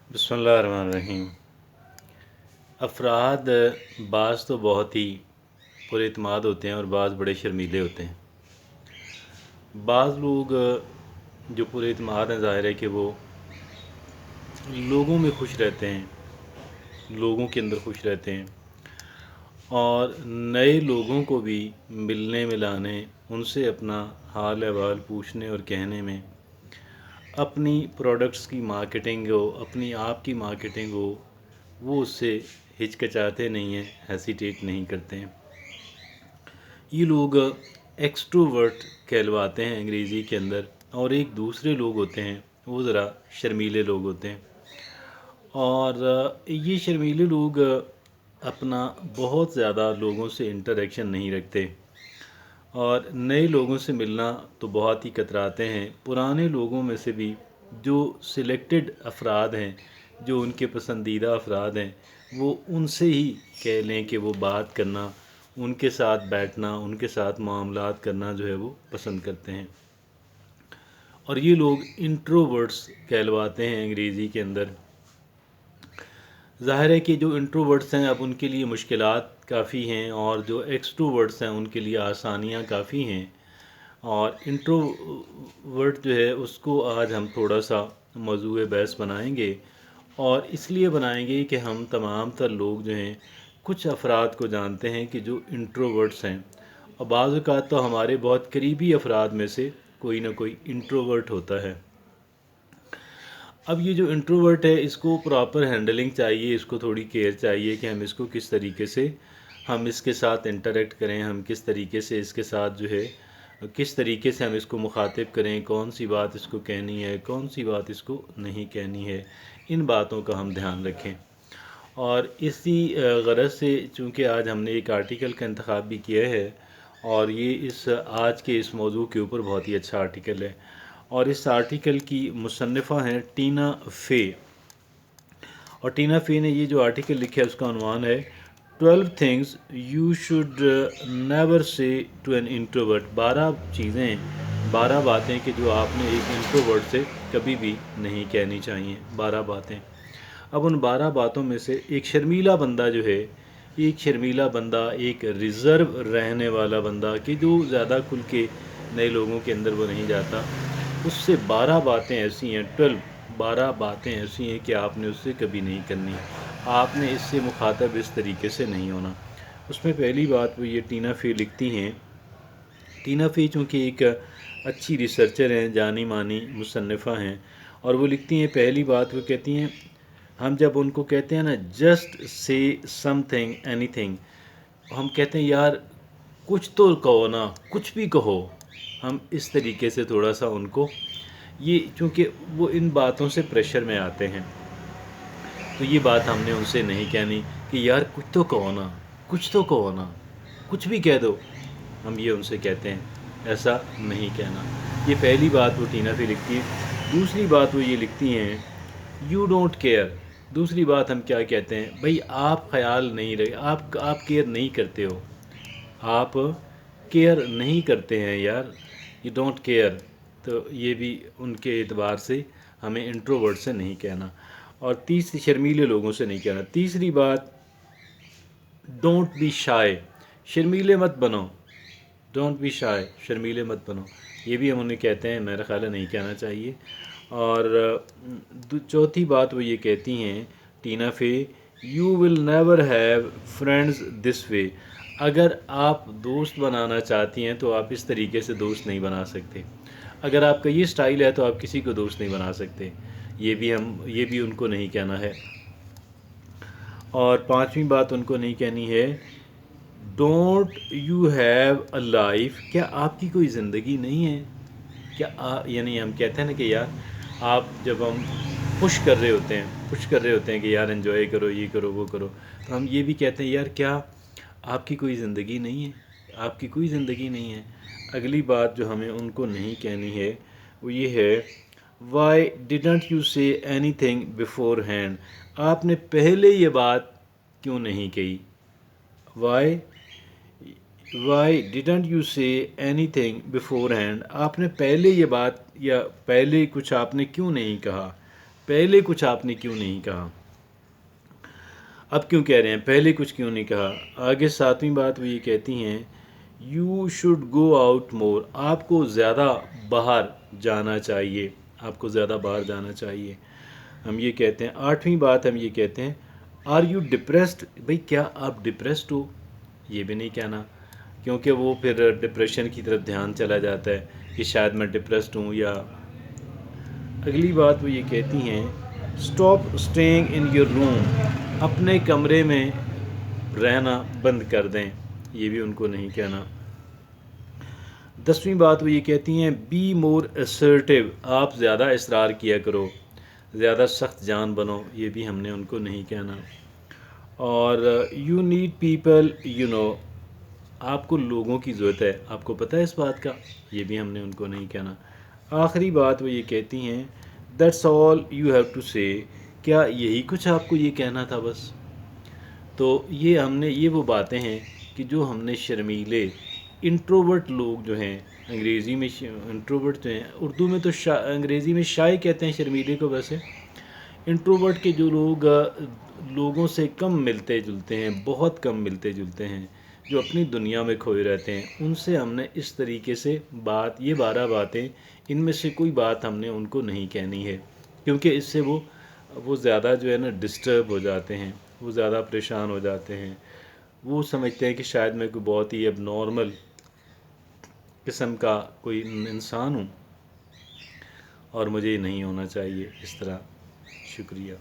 बिस्मिल्लाहिर्रहमानिर्रहीम। अफराद बाज़ तो बहुत ही पुरएतमाद होते हैं और बाज़ बड़े शर्मीले होते हैं। बाज़ लोग जो पुरएतमाद हैं, ज़ाहिर है कि वो लोगों में खुश रहते हैं, लोगों के अंदर खुश रहते हैं और नए लोगों को भी मिलने मिलाने, उनसे अपना हाल अहवाल पूछने और कहने में, अपनी प्रोडक्ट्स की मार्केटिंग हो, अपनी आप की मार्केटिंग हो, वो उससे हिचकिचाते नहीं हैं, हेसिटेट नहीं करते हैं। ये लोग एक्सट्रोवर्ट कहलवाते हैं अंग्रेज़ी के अंदर, और एक दूसरे लोग होते हैं वो ज़रा शर्मीले लोग होते हैं। और ये शर्मीले लोग अपना बहुत ज़्यादा लोगों से इंटरेक्शन नहीं रखते और नए लोगों से मिलना तो बहुत ही कतराते हैं। पुराने लोगों में से भी जो सिलेक्टेड अफराद हैं, जो उनके पसंदीदा अफराद हैं, वो उनसे ही कह लें कि वो बात करना, उनके साथ बैठना, उनके साथ मामलात करना जो है वो पसंद करते हैं। और ये लोग इंट्रोवर्ट्स कहलवाते हैं अंग्रेज़ी के अंदर। ज़ाहिर है कि जो इंट्रोवर्ट्स हैं अब उनके लिए मुश्किलात काफ़ी हैं और जो एक्सट्रोवर्ट्स हैं उनके लिए आसानियाँ काफ़ी हैं। और इंट्रोवर्ट जो है उसको आज हम थोड़ा सा मौज़ूए बहस बनाएंगे, और इसलिए बनाएंगे कि हम तमाम तर लोग जो हैं कुछ अफराद को जानते हैं कि जो इंट्रोवर्ट्स हैं, और बाज़ औक़ात तो हमारे बहुत करीबी अफराद में से कोई ना कोई इंट्रोवर्ट होता है। अब ये जो इंट्रोवर्ट है इसको प्रॉपर हैंडलिंग चाहिए, इसको थोड़ी केयर चाहिए कि हम इसको किस तरीके से हम इसके साथ इंटरेक्ट करें, हम किस तरीके से इसके साथ जो है किस तरीके से हम इसको मुखातिब करें, कौन सी बात इसको कहनी है, कौन सी बात इसको नहीं कहनी है, इन बातों का हम ध्यान रखें। और इसी गरज से चूँकि आज हमने एक आर्टिकल का इंतखाब भी किया है, और ये इस आज के इस मौजू के ऊपर बहुत ही अच्छा आर्टिकल है, और इस आर्टिकल की मुसन्निफ़ा हैं टीना फ़े। और टीना फ़े ने ये जो आर्टिकल लिखा है उसका उन्वान है 12 things you should never say to an introvert. 12 चीज़ें, 12 बातें कि जो आपने एक इंट्रोवर्ट से कभी भी नहीं कहनी चाहिए। 12 बातें। अब उन 12 बातों में से एक शर्मीला बंदा जो है, एक शर्मीला बंदा, एक रिज़र्व रहने वाला बंदा कि जो ज़्यादा खुल के नए लोगों के अंदर वो नहीं जाता, उससे 12 बातें ऐसी हैं, 12 बातें ऐसी हैं कि आपने उससे कभी नहीं करनी, आपने इससे मुखातब इस तरीके से नहीं होना। उसमें पहली बात वो ये टीना फ़े लिखती हैं। टीना फ़े चूँकि एक अच्छी रिसर्चर हैं, जानी मानी मुसन्निफ़ा हैं, और वो लिखती हैं, पहली बात वो कहती हैं, हम जब उनको कहते हैं ना जस्ट से समथिंग एनीथिंग, हम कहते हैं यार कुछ तो कहो ना, कुछ भी कहो, हम इस तरीके से थोड़ा सा उनको, ये चूँकि वो इन बातों से प्रेशर में आते हैं, तो ये बात हमने उनसे नहीं कहनी कि यार कुछ तो कहो ना, कुछ तो कहो ना, कुछ भी कह दो, हम ये उनसे कहते हैं, ऐसा नहीं कहना। ये पहली बात वो टीना फ़े लिखती है। दूसरी बात वो ये लिखती हैं, यू डोंट केयर। दूसरी बात हम क्या कहते हैं, भाई आप ख्याल नहीं रहे, आप केयर नहीं करते हो, आप केयर नहीं करते हैं यार, यू डोंट केयर। तो ये भी उनके एतबार से हमें इंट्रोवर्ट से नहीं कहना। और तीसरी, शर्मीले लोगों से नहीं कहना। तीसरी बात, डोंट बी शाय, शर्मीले मत बनो, डोंट बी शाय, शर्मीले मत बनो, ये भी हम उन्हें कहते हैं, मेरा ख्याल है नहीं कहना चाहिए। और चौथी बात वो ये कहती हैं Tina Fey, you will never have friends this way. अगर आप दोस्त बनाना चाहती हैं तो आप इस तरीके से दोस्त नहीं बना सकते। अगर आपका ये स्टाइल है तो आप किसी को दोस्त नहीं बना सकते। ये भी उनको नहीं कहना है। और पांचवी बात उनको नहीं कहनी है, don't you have a life. क्या आपकी कोई ज़िंदगी नहीं है? क्या यानी हम कहते हैं ना कि यार आप जब हम पुश कर रहे होते हैं, पुश कर रहे होते हैं कि यार एंजॉय करो, ये करो, वो करो, तो हम ये भी कहते हैं यार क्या आपकी कोई ज़िंदगी नहीं है? आपकी कोई ज़िंदगी नहीं है। अगली बात जो हमें उनको नहीं कहनी है वो ये है, वाई डिडंट यू से एनी थिंग बिफोर हैंड। आपने पहले ये बात क्यों नहीं कही? वाई डिडंट यू से एनी थिंग बिफोर हैंड। आपने पहले ये बात या पहले कुछ आपने क्यों नहीं कहा? پہلے کچھ آپ نے کیوں نہیں کہا؟ اب کیوں کہہ رہے ہیں پہلے کچھ کیوں نہیں کہا؟ آگے 7ویں بات وہ یہ کہتی ہیں you should go out more, آپ کو زیادہ باہر جانا چاہیے، آپ کو زیادہ باہر جانا چاہیے، ہم یہ کہتے ہیں۔ 8ویں بات ہم یہ کہتے ہیں آر یو ڈپریسڈ، بھئی کیا آپ ڈپریسڈ ہو؟ یہ بھی نہیں کہنا، کیونکہ وہ پھر ڈپریشن کی طرف دھیان چلا جاتا ہے کہ شاید میں ڈپریسڈ ہوں۔ یا اگلی بات وہ یہ کہتی ہیں stop staying in your room, اپنے کمرے میں رہنا بند کر دیں، یہ بھی ان کو نہیں کہنا۔ 10ویں بات وہ یہ کہتی ہیں بی مور assertive، آپ زیادہ اصرار کیا کرو، زیادہ سخت جان بنو، یہ بھی ہم نے ان کو نہیں کہنا۔ اور you need people you know, آپ کو لوگوں کی ضرورت ہے، آپ کو پتہ ہے اس بات کا، یہ بھی ہم نے ان کو نہیں کہنا۔ آخری بات وہ یہ کہتی ہیں that's all you have to say, کیا یہی کچھ آپ کو یہ کہنا تھا بس؟ تو یہ ہم نے، یہ وہ باتیں ہیں کہ جو ہم نے شرمیلے انٹروورٹ لوگ جو ہیں، انگریزی میں انٹروورٹ جو ہیں، اردو میں تو انگریزی میں شائع کہتے ہیں شرمیلے کو، ویسے انٹروورٹ کے جو لوگ لوگوں سے کم ملتے جلتے ہیں، بہت کم ملتے جلتے ہیں، جو اپنی دنیا میں کھوئے رہتے ہیں، ان سے ہم نے اس طریقے سے بات، یہ 12 باتیں، ان میں سے کوئی بات ہم نے ان کو نہیں کہنی ہے، کیونکہ اس سے وہ زیادہ جو ہے نا ڈسٹرب ہو جاتے ہیں، وہ زیادہ پریشان ہو جاتے ہیں، وہ سمجھتے ہیں کہ شاید میں کوئی بہت ہی اب نارمل قسم کا کوئی انسان ہوں اور مجھے نہیں ہونا چاہیے اس طرح۔ شکریہ۔